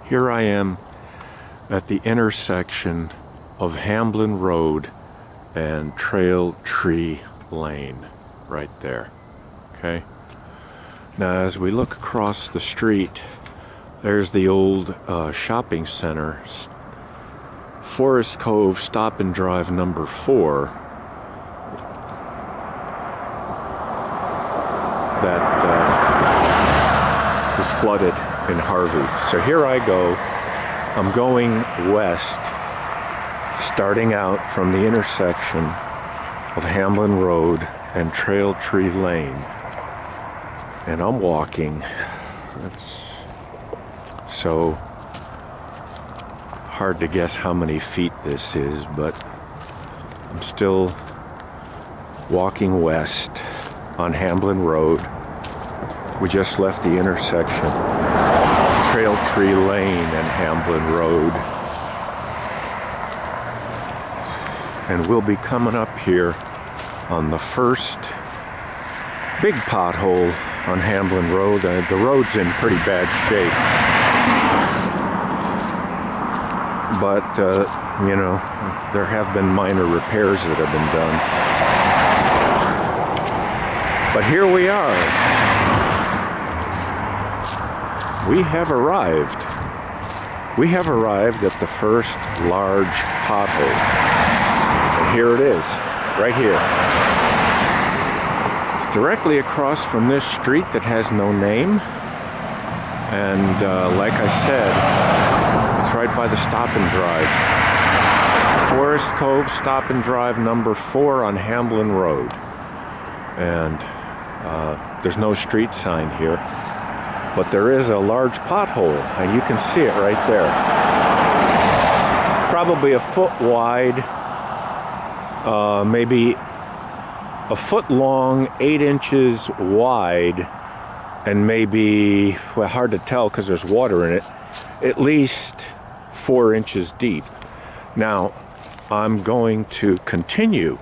Here I am at the intersection of Hamblen Road and Trail Tree Lane, right there. Okay. Now, as we look across the street, there's the old shopping center, Forest Cove Stop and Drive number 4, that was flooded in Harvey. So here I go. I'm going west, starting out from the intersection of Hamblen Road and Trail Tree Lane. And I'm walking. It's so hard to guess how many feet this is, but I'm still walking west on Hamblen Road. We just left the intersection of Trail Tree Lane and Hamblen Road. And we'll be coming up here on the first big pothole on Hamblen Road. The road's in pretty bad shape. But, you know, there have been minor repairs that have been done. But here we are. We have arrived. We have arrived at the first large pothole. And here it is, right here. It's directly across from this street that has no name. And like I said, it's right by the Stop and Drive. Forest Cove Stop and Drive number 4 on Hamblen Road. And there's no street sign here. But there is a large pothole, and you can see it right there. Probably a foot wide, maybe a foot long, 8 inches wide, and maybe, well, hard to tell because there's water in it, at least 4 inches deep. Now, I'm going to continue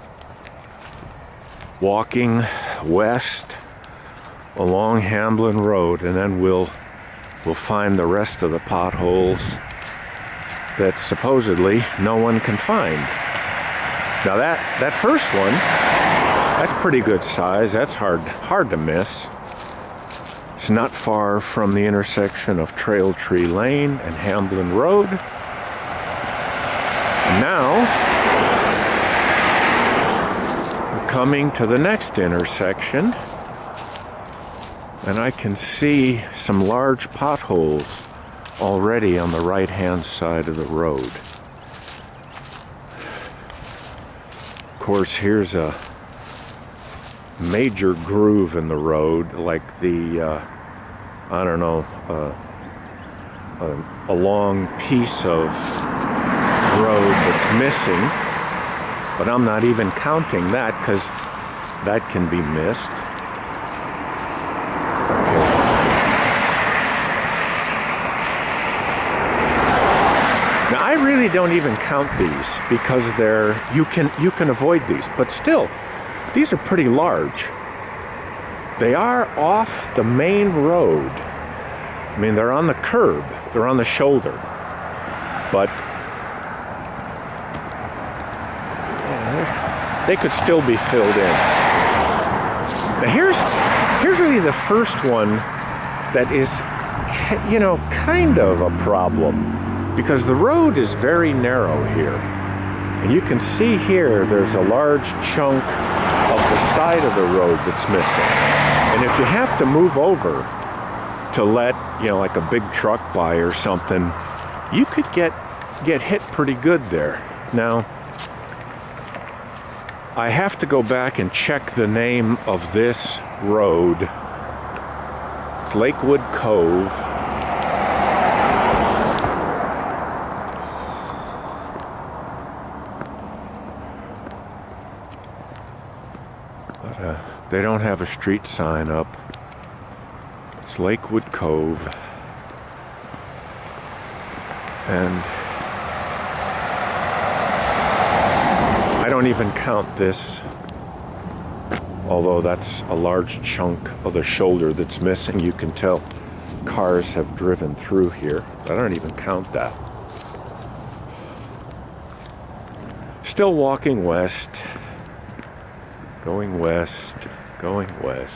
walking west along Hamblen Road, and then we'll find the rest of the potholes that supposedly no one can find. Now that first one, that's pretty good size. That's hard to miss. It's not far from the intersection of Trail Tree Lane and Hamblen Road. And now we're coming to the next intersection. And I can see some large potholes already on the right-hand side of the road. Of course, here's a major groove in the road, like the, I don't know, a long piece of road that's missing. But I'm not even counting that because that can be missed. I really don't even count these because you can avoid these, but still, these are pretty large. They are off the main road. I mean, they're on the curb, they're on the shoulder, but they could still be filled in. Now here's really the first one that is, you know, kind of a problem. Because the road is very narrow here. And you can see here there's a large chunk of the side of the road that's missing. And if you have to move over to let, you know, like a big truck by or something, you could get hit pretty good there. Now, I have to go back and check the name of this road. It's Lakewood Cove. They don't have a street sign up. It's Lakewood Cove. And I don't even count this, although that's a large chunk of the shoulder that's missing. You can tell cars have driven through here. I don't even count that. Still walking west. Going west. Going west.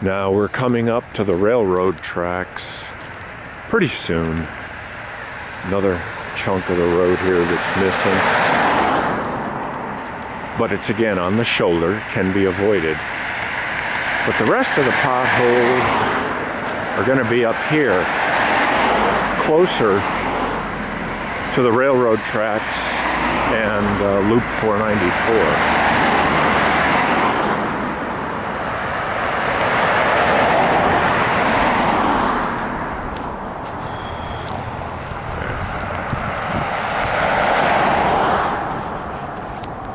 Now we're coming up to the railroad tracks pretty soon. Another chunk of the road here that's missing. But it's again on the shoulder, can be avoided. But the rest of the potholes are going to be up here, closer to the railroad tracks and Loop 494.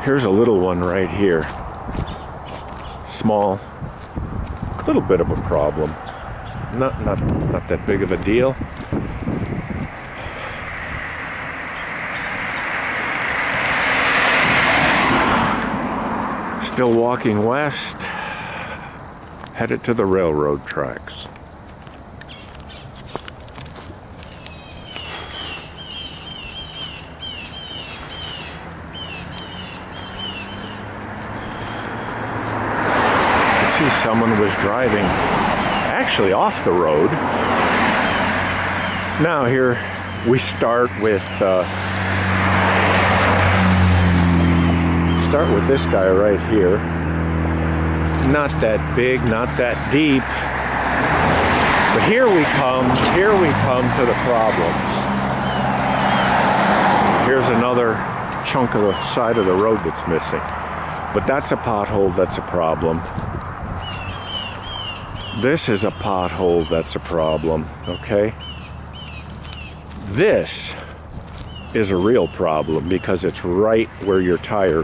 Here's a little one right here. Small, a little bit of a problem. Not that big of a deal. Still walking west, headed to the railroad tracks. Someone was driving actually off the road. Now here we start with this guy right here. Not that big, not that deep. But here we come to the problems. Here's another chunk of the side of the road that's missing. But that's a pothole, that's a problem. This is a pothole that's a problem, okay? This is a real problem because it's right where your tire